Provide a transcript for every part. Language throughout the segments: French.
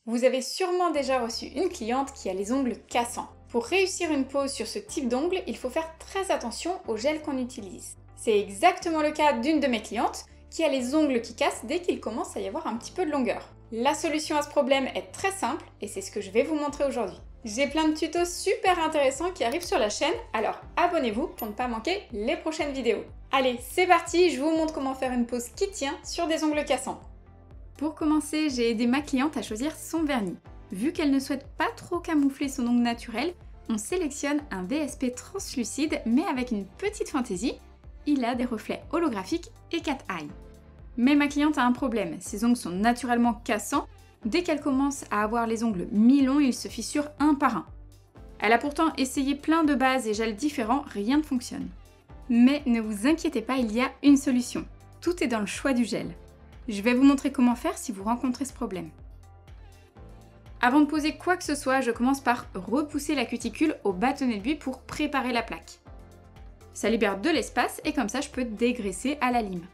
Vous avez sûrement déjà reçu une cliente qui a les ongles cassants. Pour réussir une pose sur ce type d'ongles, il faut faire très attention au gel qu'on utilise. C'est exactement le cas d'une de mes clientes qui a les ongles qui cassent dès qu'il commence à y avoir un petit peu de longueur. La solution à ce problème est très simple et c'est ce que je vais vous montrer aujourd'hui. J'ai plein de tutos super intéressants qui arrivent sur la chaîne, alors abonnez-vous pour ne pas manquer les prochaines vidéos. Allez, c'est parti, je vous montre comment faire une pose qui tient sur des ongles cassants. Pour commencer, j'ai aidé ma cliente à choisir son vernis. Vu qu'elle ne souhaite pas trop camoufler son ongle naturel, on sélectionne un VSP translucide mais avec une petite fantaisie. Il a des reflets holographiques et cat eye. Mais ma cliente a un problème, ses ongles sont naturellement cassants. Dès qu'elle commence à avoir les ongles mi-longs, ils se fissurent un par un. Elle a pourtant essayé plein de bases et gels différents, rien ne fonctionne. Mais ne vous inquiétez pas, il y a une solution. Tout est dans le choix du gel. Je vais vous montrer comment faire si vous rencontrez ce problème. Avant de poser quoi que ce soit, je commence par repousser la cuticule au bâtonnet d'aiguille pour préparer la plaque. Ça libère de l'espace et comme ça je peux dégraisser à la lime.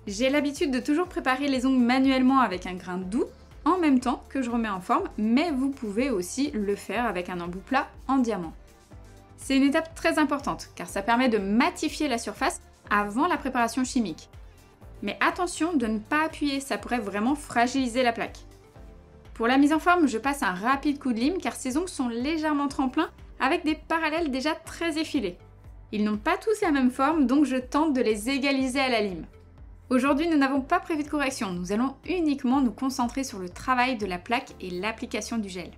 J'ai l'habitude de toujours préparer les ongles manuellement avec un grain doux, en même temps que je remets en forme, mais vous pouvez aussi le faire avec un embout plat en diamant. C'est une étape très importante, car ça permet de matifier la surface avant la préparation chimique. Mais attention de ne pas appuyer, ça pourrait vraiment fragiliser la plaque. Pour la mise en forme, je passe un rapide coup de lime, car ces ongles sont légèrement tremplins, avec des parallèles déjà très effilés. Ils n'ont pas tous la même forme, donc je tente de les égaliser à la lime. Aujourd'hui, nous n'avons pas prévu de correction, nous allons uniquement nous concentrer sur le travail de la plaque et l'application du gel.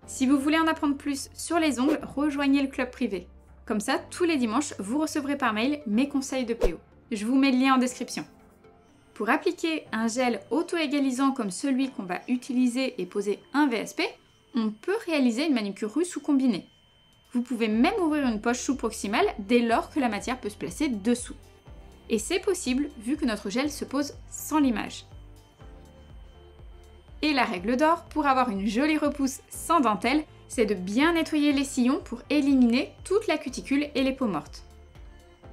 Si vous voulez en apprendre plus sur les ongles, rejoignez le club privé. Comme ça, tous les dimanches, vous recevrez par mail mes conseils de PO. Je vous mets le lien en description. Pour appliquer un gel auto-égalisant comme celui qu'on va utiliser et poser un VSP, on peut réaliser une manucure russe ou combinée. Vous pouvez même ouvrir une poche sous-proximale dès lors que la matière peut se placer dessous. Et c'est possible vu que notre gel se pose sans limage. Et la règle d'or, pour avoir une jolie repousse sans dentelle, c'est de bien nettoyer les sillons pour éliminer toute la cuticule et les peaux mortes.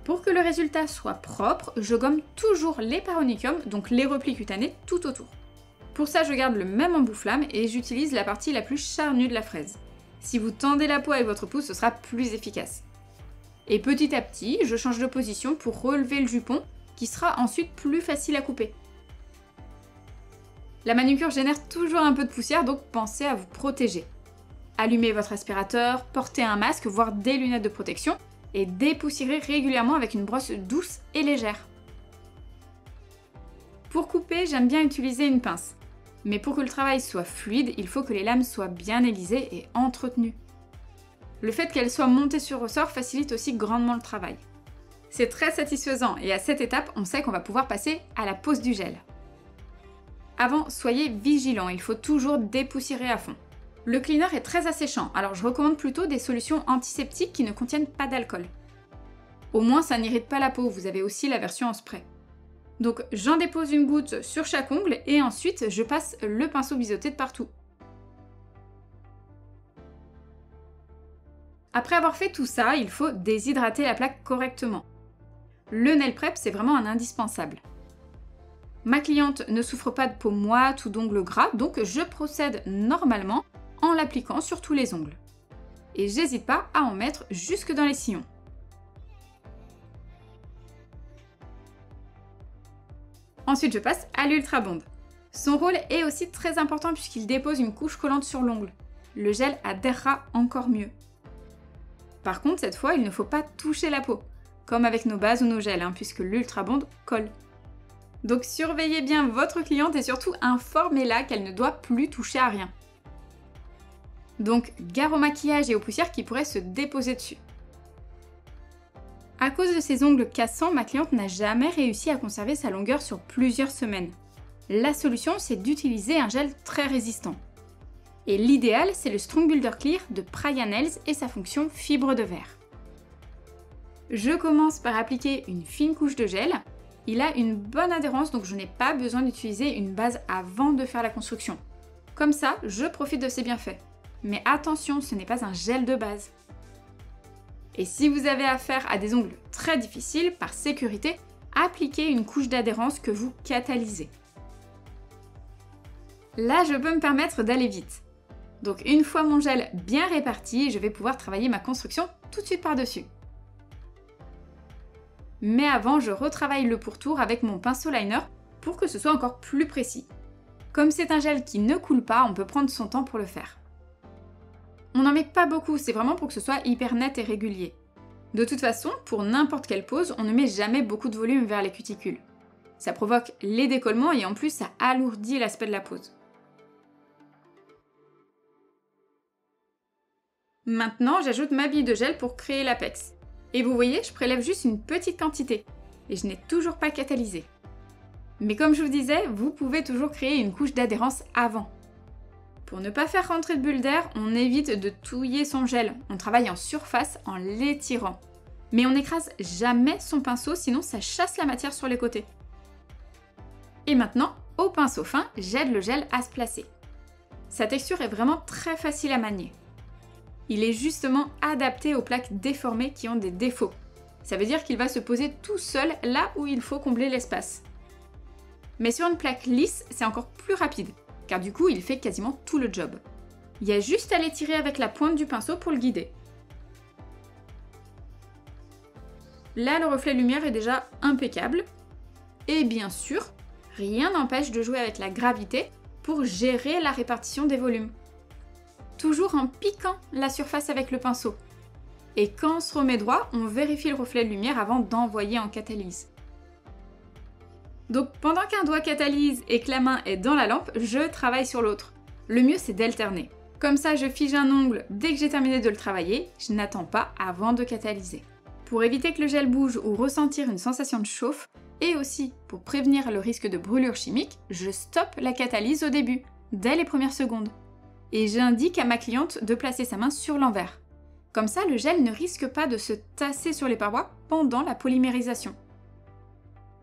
Pour que le résultat soit propre, je gomme toujours les paronicums, donc les replis cutanés, tout autour. Pour ça, je garde le même embout flamme et j'utilise la partie la plus charnue de la fraise. Si vous tendez la peau avec votre pouce, ce sera plus efficace. Et petit à petit, je change de position pour relever le jupon, qui sera ensuite plus facile à couper. La manucure génère toujours un peu de poussière, donc pensez à vous protéger. Allumez votre aspirateur, portez un masque, voire des lunettes de protection, et dépoussiérez régulièrement avec une brosse douce et légère. Pour couper, j'aime bien utiliser une pince. Mais pour que le travail soit fluide, il faut que les lames soient bien aiguisées et entretenues. Le fait qu'elles soient montées sur ressort facilite aussi grandement le travail. C'est très satisfaisant et à cette étape, on sait qu'on va pouvoir passer à la pose du gel. Avant, soyez vigilants, il faut toujours dépoussiérer à fond. Le cleaner est très asséchant, alors je recommande plutôt des solutions antiseptiques qui ne contiennent pas d'alcool. Au moins ça n'irrite pas la peau, vous avez aussi la version en spray. Donc j'en dépose une goutte sur chaque ongle et ensuite je passe le pinceau biseauté de partout. Après avoir fait tout ça, il faut déshydrater la plaque correctement. Le nail prep, c'est vraiment un indispensable. Ma cliente ne souffre pas de peau moite ou d'ongles gras, donc je procède normalement en l'appliquant sur tous les ongles. Et j'hésite pas à en mettre jusque dans les sillons. Ensuite, je passe à l'Ultra Bond. Son rôle est aussi très important puisqu'il dépose une couche collante sur l'ongle. Le gel adhérera encore mieux. Par contre, cette fois, il ne faut pas toucher la peau, comme avec nos bases ou nos gels, puisque l'Ultra Bond colle. Donc surveillez bien votre cliente et surtout informez-la qu'elle ne doit plus toucher à rien. Donc gare au maquillage et aux poussières qui pourraient se déposer dessus. À cause de ses ongles cassants, ma cliente n'a jamais réussi à conserver sa longueur sur plusieurs semaines. La solution, c'est d'utiliser un gel très résistant. Et l'idéal, c'est le Strong Builder Clear de Praia Nails et sa fonction fibre de verre. Je commence par appliquer une fine couche de gel. Il a une bonne adhérence, donc je n'ai pas besoin d'utiliser une base avant de faire la construction. Comme ça, je profite de ses bienfaits. Mais attention, ce n'est pas un gel de base. Et si vous avez affaire à des ongles très difficiles, par sécurité, appliquer une couche d'adhérence que vous catalysez. Là, je peux me permettre d'aller vite. Donc une fois mon gel bien réparti, je vais pouvoir travailler ma construction tout de suite par-dessus. Mais avant, je retravaille le pourtour avec mon pinceau liner pour que ce soit encore plus précis. Comme c'est un gel qui ne coule pas, on peut prendre son temps pour le faire. On n'en met pas beaucoup, c'est vraiment pour que ce soit hyper net et régulier. De toute façon, pour n'importe quelle pose, on ne met jamais beaucoup de volume vers les cuticules. Ça provoque les décollements et en plus ça alourdit l'aspect de la pose. Maintenant, j'ajoute ma bille de gel pour créer l'apex. Et vous voyez, je prélève juste une petite quantité. Et je n'ai toujours pas catalysé. Mais comme je vous disais, vous pouvez toujours créer une couche d'adhérence avant. Pour ne pas faire rentrer de bulles d'air, on évite de touiller son gel. On travaille en surface en l'étirant. Mais on n'écrase jamais son pinceau, sinon ça chasse la matière sur les côtés. Et maintenant, au pinceau fin, j'aide le gel à se placer. Sa texture est vraiment très facile à manier. Il est justement adapté aux plaques déformées qui ont des défauts. Ça veut dire qu'il va se poser tout seul là où il faut combler l'espace. Mais sur une plaque lisse, c'est encore plus rapide, car du coup, il fait quasiment tout le job. Il y a juste à l'étirer avec la pointe du pinceau pour le guider. Là, le reflet lumière est déjà impeccable. Et bien sûr, rien n'empêche de jouer avec la gravité pour gérer la répartition des volumes. Toujours en piquant la surface avec le pinceau. Et quand on se remet droit, on vérifie le reflet de lumière avant d'envoyer en catalyse. Donc pendant qu'un doigt catalyse et que la main est dans la lampe, je travaille sur l'autre. Le mieux c'est d'alterner. Comme ça je fige un ongle dès que j'ai terminé de le travailler, je n'attends pas avant de catalyser. Pour éviter que le gel bouge ou ressentir une sensation de chauffe, et aussi pour prévenir le risque de brûlure chimique, je stoppe la catalyse au début, dès les premières secondes. Et j'indique à ma cliente de placer sa main sur l'envers. Comme ça, le gel ne risque pas de se tasser sur les parois pendant la polymérisation.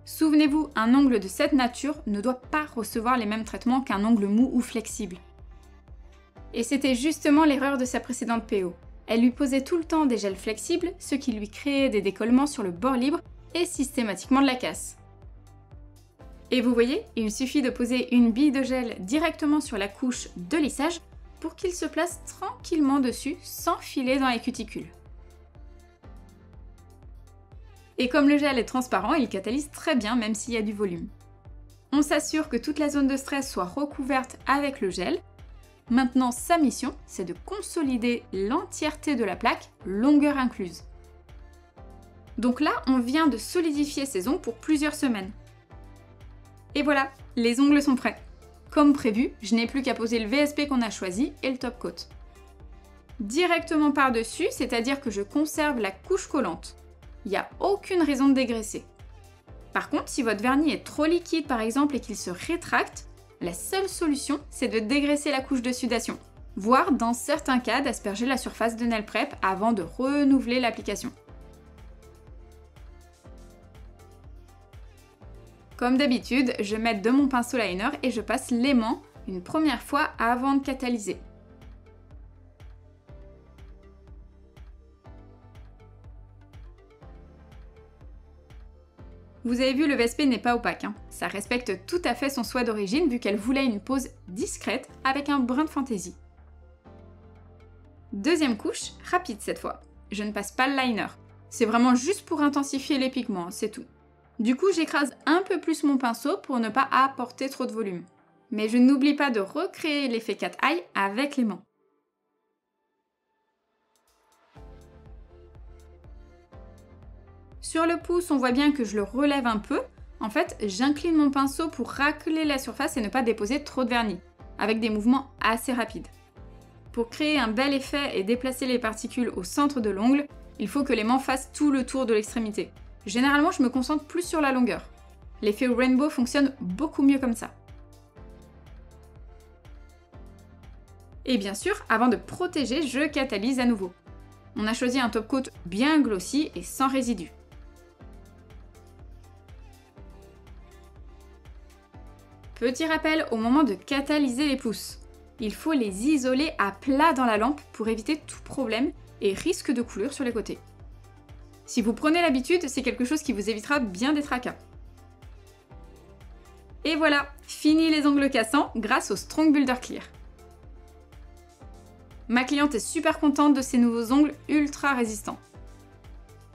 Souvenez-vous, un ongle de cette nature ne doit pas recevoir les mêmes traitements qu'un ongle mou ou flexible. Et c'était justement l'erreur de sa précédente PO. Elle lui posait tout le temps des gels flexibles, ce qui lui créait des décollements sur le bord libre et systématiquement de la casse. Et vous voyez, il suffit de poser une bille de gel directement sur la couche de lissage pour qu'il se place tranquillement dessus sans filer dans les cuticules. Et comme le gel est transparent, il catalyse très bien même s'il y a du volume. On s'assure que toute la zone de stress soit recouverte avec le gel. Maintenant, sa mission, c'est de consolider l'entièreté de la plaque, longueur incluse. Donc là, on vient de solidifier ses ongles pour plusieurs semaines. Et voilà, les ongles sont prêts. Comme prévu, je n'ai plus qu'à poser le VSP qu'on a choisi et le top coat. Directement par-dessus, c'est-à-dire que je conserve la couche collante. Il n'y a aucune raison de dégraisser. Par contre, si votre vernis est trop liquide par exemple et qu'il se rétracte, la seule solution, c'est de dégraisser la couche de sudation, voire dans certains cas d'asperger la surface de nail prep avant de renouveler l'application. Comme d'habitude, je m'aide de mon pinceau liner et je passe l'aimant une première fois avant de catalyser. Vous avez vu, le VSP n'est pas opaque, hein. Ça respecte tout à fait son souhait d'origine vu qu'elle voulait une pose discrète avec un brin de fantaisie. Deuxième couche, rapide cette fois. Je ne passe pas le liner. C'est vraiment juste pour intensifier les pigments, c'est tout. Du coup, j'écrase un peu plus mon pinceau pour ne pas apporter trop de volume. Mais je n'oublie pas de recréer l'effet cat eye avec l'aimant. Sur le pouce, on voit bien que je le relève un peu. En fait, j'incline mon pinceau pour racler la surface et ne pas déposer trop de vernis, avec des mouvements assez rapides. Pour créer un bel effet et déplacer les particules au centre de l'ongle, il faut que l'aimant fasse tout le tour de l'extrémité. Généralement, je me concentre plus sur la longueur. L'effet rainbow fonctionne beaucoup mieux comme ça. Et bien sûr, avant de protéger, je catalyse à nouveau. On a choisi un top coat bien glossy et sans résidus. Petit rappel au moment de catalyser les pouces. Il faut les isoler à plat dans la lampe pour éviter tout problème et risque de coulure sur les côtés. Si vous prenez l'habitude, c'est quelque chose qui vous évitera bien des tracas. Et voilà, fini les ongles cassants grâce au Strong Builder Clear. Ma cliente est super contente de ces nouveaux ongles ultra résistants.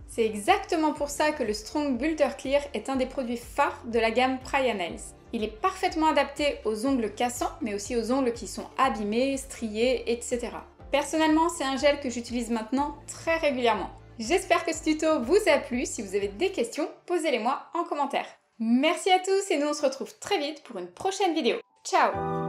C'est exactement pour ça que le Strong Builder Clear est un des produits phares de la gamme Praia Nails. Il est parfaitement adapté aux ongles cassants, mais aussi aux ongles qui sont abîmés, striés, etc. Personnellement, c'est un gel que j'utilise maintenant très régulièrement. J'espère que ce tuto vous a plu. Si vous avez des questions, posez-les moi en commentaire. Merci à tous et nous on se retrouve très vite pour une prochaine vidéo. Ciao!